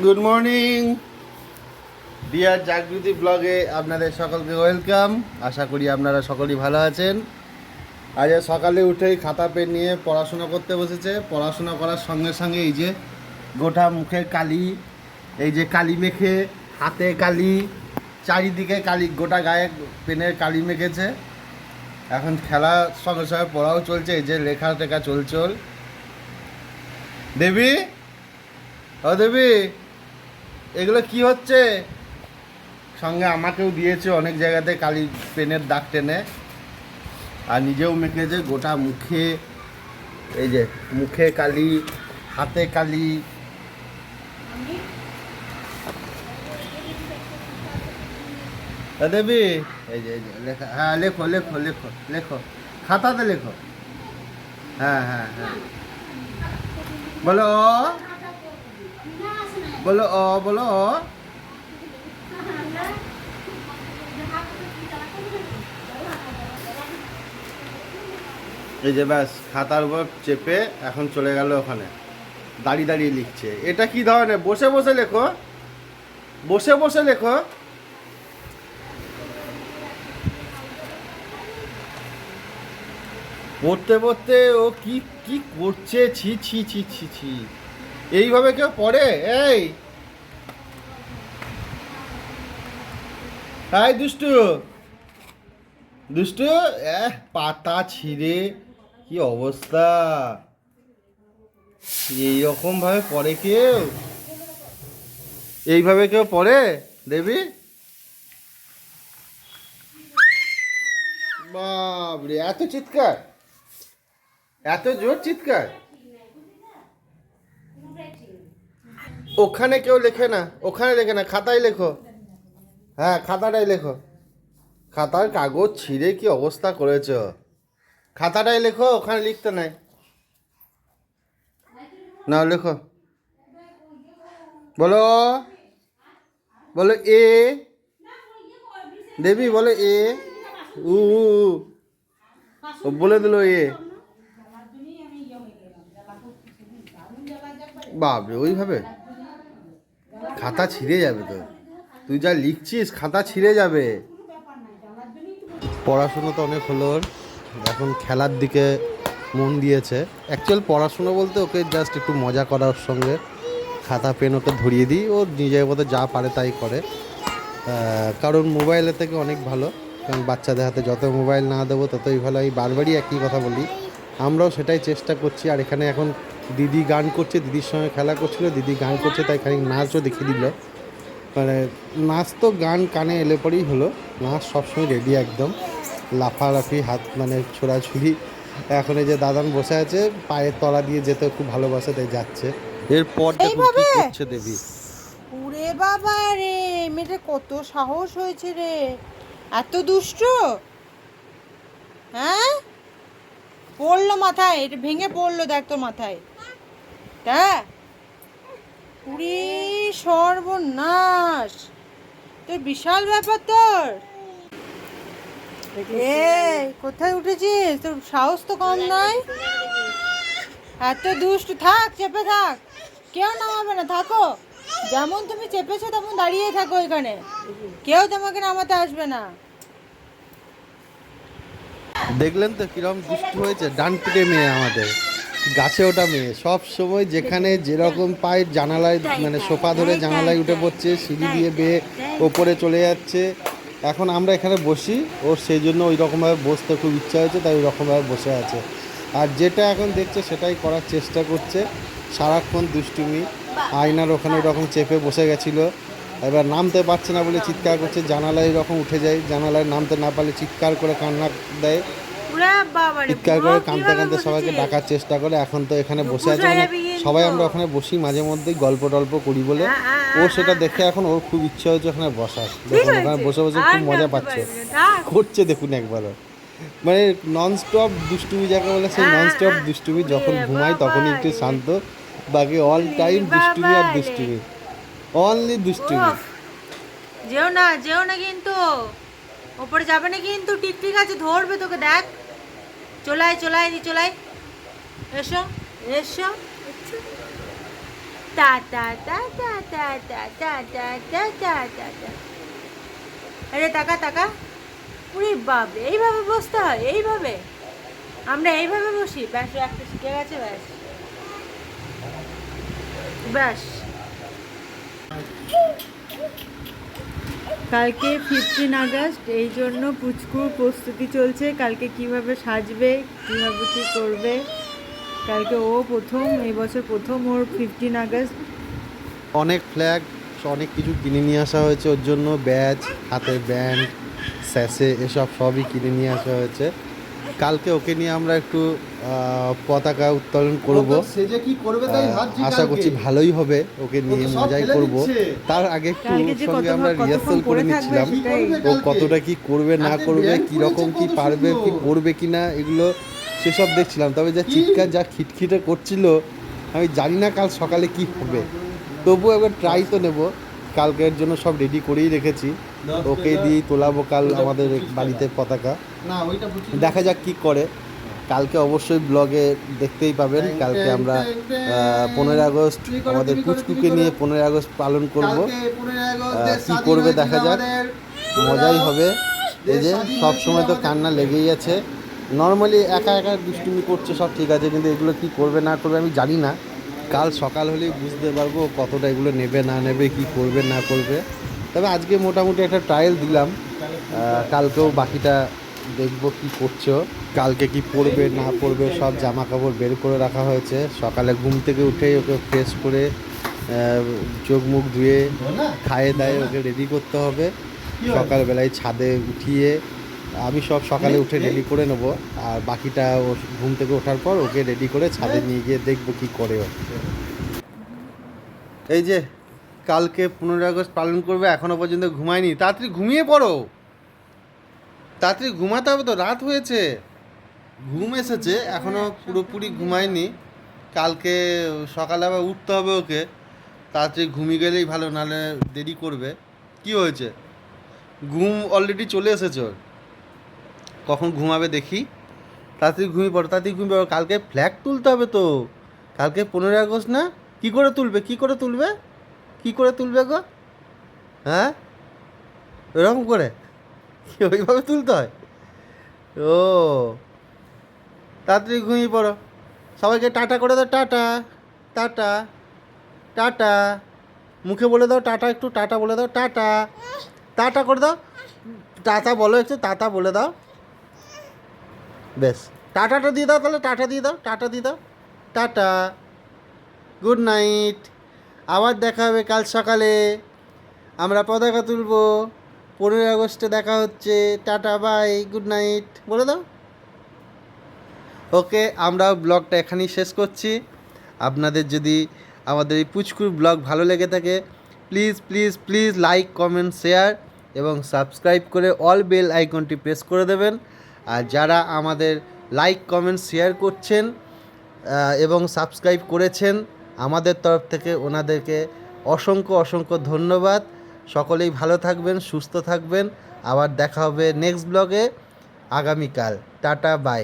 Good morning deer Jagriti ব্লগে আপনাদের সকলকে ওয়েলকাম। আশা করি আপনারা সকলেই ভালো আছেন। আজ সকালে উঠেই খাতা পেন নিয়ে পড়াশোনা করতে বসেছে। পড়াশোনা করার সঙ্গে সঙ্গে এই যে গোটা মুখে কালি, এই যে কালি মেখে, হাতে কালি, চারিদিকে কালি, গোটা গায়ে পেনের কালি মেখেছে। এখন খেলার সঙ্গে সঙ্গে পড়াও চলছে, এই যে লেখা টেখা চলচল। দেবী, ও দেবী, এগুলো কি হচ্ছে? সঙ্গে আমাকেও দিয়েছে অনেক জায়গাতে কালি পেনের দাগ টেনে, আর নিজেও মেখেছে গোটা মুখে। এই যে মুখে কালি, হাতে কালি। দেবী, এই যে লেখা, হ্যাঁ লেখো লেখো লেখো লেখো, খাতাতে লেখো। হ্যাঁ হ্যাঁ হ্যাঁ, বলো অ, বলো অ, বলো অ। এই যে ব্যাস, খাতার উপর চেপে এখন চলে গেল ওখানে, দাঁড়িয়ে দাঁড়িয়ে লিখছে। এটা কি ধরনের? বসে বসে লেখো, বসে বসে লেখো। পড়তে পড়তে ও কি কি করছে! ছি ছি ছি ছি ছি, এইভাবে কেউ পড়ে? এই তাই দুষ্টু, দুষ্টু, পাতা ছিঁড়ে কি অবস্থা! এইরকম ভাবে পড়ে কেউ? এইভাবে কেউ পড়ে দেবী? বাবরে, এত চিৎকার, এত জোর চিৎকার! ওখানে কেউ লেখে না, ওখানে লেখে না, খাতায় লেখো। হ্যাঁ, খাতাটাই লেখো। খাতার কাগজ ছিঁড়ে কি অবস্থা করেছ! খাতাটাই লেখো, ওখানে লিখতে নাই। না, লেখো। বলো, বলো এ। দেবী বলো এ। উ উ, উ। ও বলে দিল এ। বাপরে, ওইভাবে খাতা ছিঁড়ে যাবে তো। তুই যা লিখছিস, খাতা ছিঁড়ে যাবে। পড়াশুনো তো অনেক হলো ওর, এখন খেলার দিকে মন দিয়েছে। অ্যাকচুয়াল পড়াশুনো বলতে ওকে জাস্ট একটু মজা করার সঙ্গে খাতা পেন ওকে ধরিয়ে দিই, ও নিজের মতো যা পারে তাই করে। কারণ মোবাইলের থেকে অনেক ভালো, কারণ বাচ্চাদের হাতে যত মোবাইল না দেবো ততই ভালো। আমি বারবারই একই কথা বলি, আমরাও সেটাই চেষ্টা করছি। আর এখানে এখন দিদি গান করছে, দিদির সঙ্গে খেলা করছিল, দিদি গান করছে তাই খানিক নাচও দেখিয়ে দিল। মানে নাচ তো গান কানে এলে পরেই হলো, নাচ সবসময় রেডি একদম, লাফালাফি, হাত মানে ছোড়াছুড়ি। এখন এই যে দাদান বসে আছে, পায়ের তলা দিয়ে যেতে খুব ভালোবাসে তাই যাচ্ছে। এরপর দেখুন কি করছে দেবী। ওরে বাবা রে, মেয়েটা কত সাহস হয়েছে রে, এত দুষ্ট! হ্যাঁ, পড়লো মাথায়, এটা ভেঙে পড়লো, দেখ তোর মাথায়। তা উরে সর্বনাশ, তোর বিশাল ব্যাপার তোর। এই কোথায় উঠেছিস? তোর সাহস তো কম নয়, এত দুষ্ট! থাক, চেপে থাক, কেউ নামাবে না, থাকো যেমন তুমি চেপেছো তেমন দাঁড়িয়ে থাকো এখানে, কেউ তোমাকে নামাতে আসবে না। দেখলেন তো কিরকম দুষ্টু হয়েছে, ডান পিটে মেয়ে, আমাদের গাছে ওঠা মেয়ে। সব সময় যেখানে যেরকম পায় জানালায়, মানে সোফা ধরে জানালায় উঠে পড়ছে, সিঁড়ি দিয়ে বেয়ে ওপরে চলে যাচ্ছে। এখন আমরা এখানে বসি, ওর সেই জন্য ওই রকমভাবে বসতে খুব ইচ্ছা হয়েছে, তাই ওই রকমভাবে বসে আছে। আর যেটা এখন দেখছে সেটাই করার চেষ্টা করছে, সারাক্ষণ দুষ্টুমি। আয়নার ওখানে ওরকম চেপে বসে গেছিলো, এবার নামতে পারছে না বলে চিৎকার করছে, জানালায় এরকম উঠে যায়, জানালায় নামতে না পারলে চিৎকার করে কান্না দেয়, চিৎকার করে কাঁদতে কাঁদতে সবাইকে ডাকার চেষ্টা করে। এখন তো এখানে বসে আছে, মানে সবাই আমরা ওখানে বসি মাঝে মধ্যেই গল্প টল্প করি বলে। ও সেটা দেখে এখন ওর খুব ইচ্ছা হয়েছে ওখানে বসার। দেখুন ওখানে বসে বসে খুব মজা পাচ্ছে, করছে দেখুন একবারও। মানে নন স্টপ দুষ্টুমি যাকে বলে, সেই নন স্টপ দুষ্টুমি। যখন ঘুমাই তখনই একটু শান্ত, বাকি অল টাইম দুষ্টুমি আর দুষ্টুমি, অনলি দুষ্টুমি। যেও না, যেও না কিন্তু, ওপরে যাবে না কিন্তু, টিকটিক আছে, ধরবে তোকে, দেখ। চলাই চলাই দি, চলাই, এসো এসো। টা টা টা টা টা টা টা টা টা টা টা টা। আরে টাকা টাকা, উরি বাপরে, এইভাবে বসতে হয়? এইভাবে আমরা এইভাবে বসি? ব্যাস, একটা শিখে গেছে, ব্যাস ব্যাস। কালকে 15 আগস্ট, এই জন্য পুচকুর প্রস্তুতি চলছে। কালকে কিভাবে সাজবে, কীভাবে কী করবে। কালকে ও প্রথম, এই বছর প্রথম ওর 15 আগস্ট। অনেক ফ্ল্যাগ, অনেক কিছু কিনে নিয়ে আসা হয়েছে ওর জন্য, ব্যাজ, হাতের ব্যান্ড, স্যাসে, এসব সবই কিনে নিয়ে আসা হয়েছে। কালকে ওকে নিয়ে আমরা একটু পতাকা উত্তোলন করব। আশা করছি ভালোই হবে, ওকে নিয়ে মজাই করব। তার আগে একটু সঙ্গে আমরা রিহার্সাল করে নিচ্ছিলাম, ও কতটা কি করবে না করবে, কীরকম কি পারবে, কি করবে কি না, এগুলো সেসব দেখছিলাম। তবে যা চিৎকার, যা খিটখিটে করছিল, আমি জানি না কাল সকালে কি হবে, তবুও একবার ট্রাই তো নেব। কালকের জন্য সব রেডি করেই রেখেছি, ওকে দিয়ে তোলাবো কাল আমাদের বাড়িতে পতাকা। দেখা যাক কি করে। কালকে অবশ্যই ব্লগে দেখতেই পাবেন। কালকে আমরা 15 আগস্ট আমাদের পুচকুকে নিয়ে 15 আগস্ট পালন করব। কি করবে দেখা যাক, মজাই হবে। এই যে সব সময় তো কান্না লেগেই আছে। নর্মালি একা একা দুষ্টুমি করছে, সব ঠিক আছে, কিন্তু এগুলো কি করবে না করবে আমি জানি না। কাল সকাল হলেই বুঝতে পারবো কতটা এগুলো নেবে না নেবে, কি করবে না করবে। তবে আজকে মোটামুটি একটা ট্রায়াল দিলাম, কালকেও বাকিটা দেখবো কি করছো। কালকে কি পরবে না পরবে সব জামা কাপড় বের করে রাখা হয়েছে। সকালে ঘুম থেকে উঠেই ওকে ফ্রেশ করে চোখ মুখ ধুয়ে খাইয়ে দায়ে ওকে রেডি করতে হবে। সকালবেলায় ছাদে উঠিয়ে আমি সব সকালে উঠে রেডি করে নেব, আর বাকিটা ও ঘুম থেকে ওঠার পর ওকে রেডি করে ছাদে নিয়ে গিয়ে দেখবো কি করে ও। এই যে কালকে 15 আগস্ট পালন করবে, এখনো পর্যন্ত ঘুমায়নি। তাড়াতাড়ি ঘুমিয়ে পড়ো, তাড়াতাড়ি ঘুমাতে হবে তো, রাত হয়েছে। ঘুম এসেছে, এখনও পুরোপুরি ঘুমায়নি। কালকে সকালে আবার উঠতে হবে ওকে, তাড়াতাড়ি ঘুমিয়ে গেলেই ভালো, নাহলে দেরি করবে। কি হয়েছে, ঘুম অলরেডি চলে এসেছে ওর, কখন ঘুমাবে দেখি। তাড়াতাড়ি ঘুমিয়ে পড়ো, তাড়াতাড়ি ঘুমিয়ে পড়ো। কালকে ফ্ল্যাগ তুলতে হবে তো, কালকে 15 আগস্ট না? কী করে তুলবে, কী করে তুলবে, কী করে তুলবে গো? হ্যাঁ, এরকম করে ওইভাবে তুলতে হয়? ও, তাড়াতাড়ি ঘুমিয়ে পড়ো। সবাইকে টাটা করে দাও, টাটা টাটা টাটা, মুখে বলে দাও টাটা, একটু টাটা বলে দাও, টাটা টাটা করে দাও, টাটা বলো একটু, টাটা বলে দাও। বেশ, টাটাটা দিয়ে দাও তাহলে, টাটা দিয়ে দাও, টাটা দিয়ে দাও, টাটা, গুড নাইট। আবার দেখা হবে কাল সকালে, আমরা পতাকা তুলব। 15 আগস্টে দেখা হচ্ছে, টাটা বাই, গুড নাইট বলে দাও। ওকে, আমরা ব্লগটা এখানেই শেষ করছি। আপনাদের যদি আমাদের এই পুচকুর ব্লগ ভালো লেগে থাকে, please please please like comment share এবং সাবস্ক্রাইব করে অল বেল আইকনটি প্রেস করে দেবেন। আর যারা আমাদের লাইক কমেন্ট শেয়ার করছেন এবং সাবস্ক্রাইব করেছেন, আমাদের তরফ থেকে ওনাদেরকে অসংখ্য অসংখ্য ধন্যবাদ। সকলেই ভালো থাকবেন, সুস্থ থাকবেন। আবার দেখা হবে নেক্সট ব্লগে আগামীকাল। Tata bye.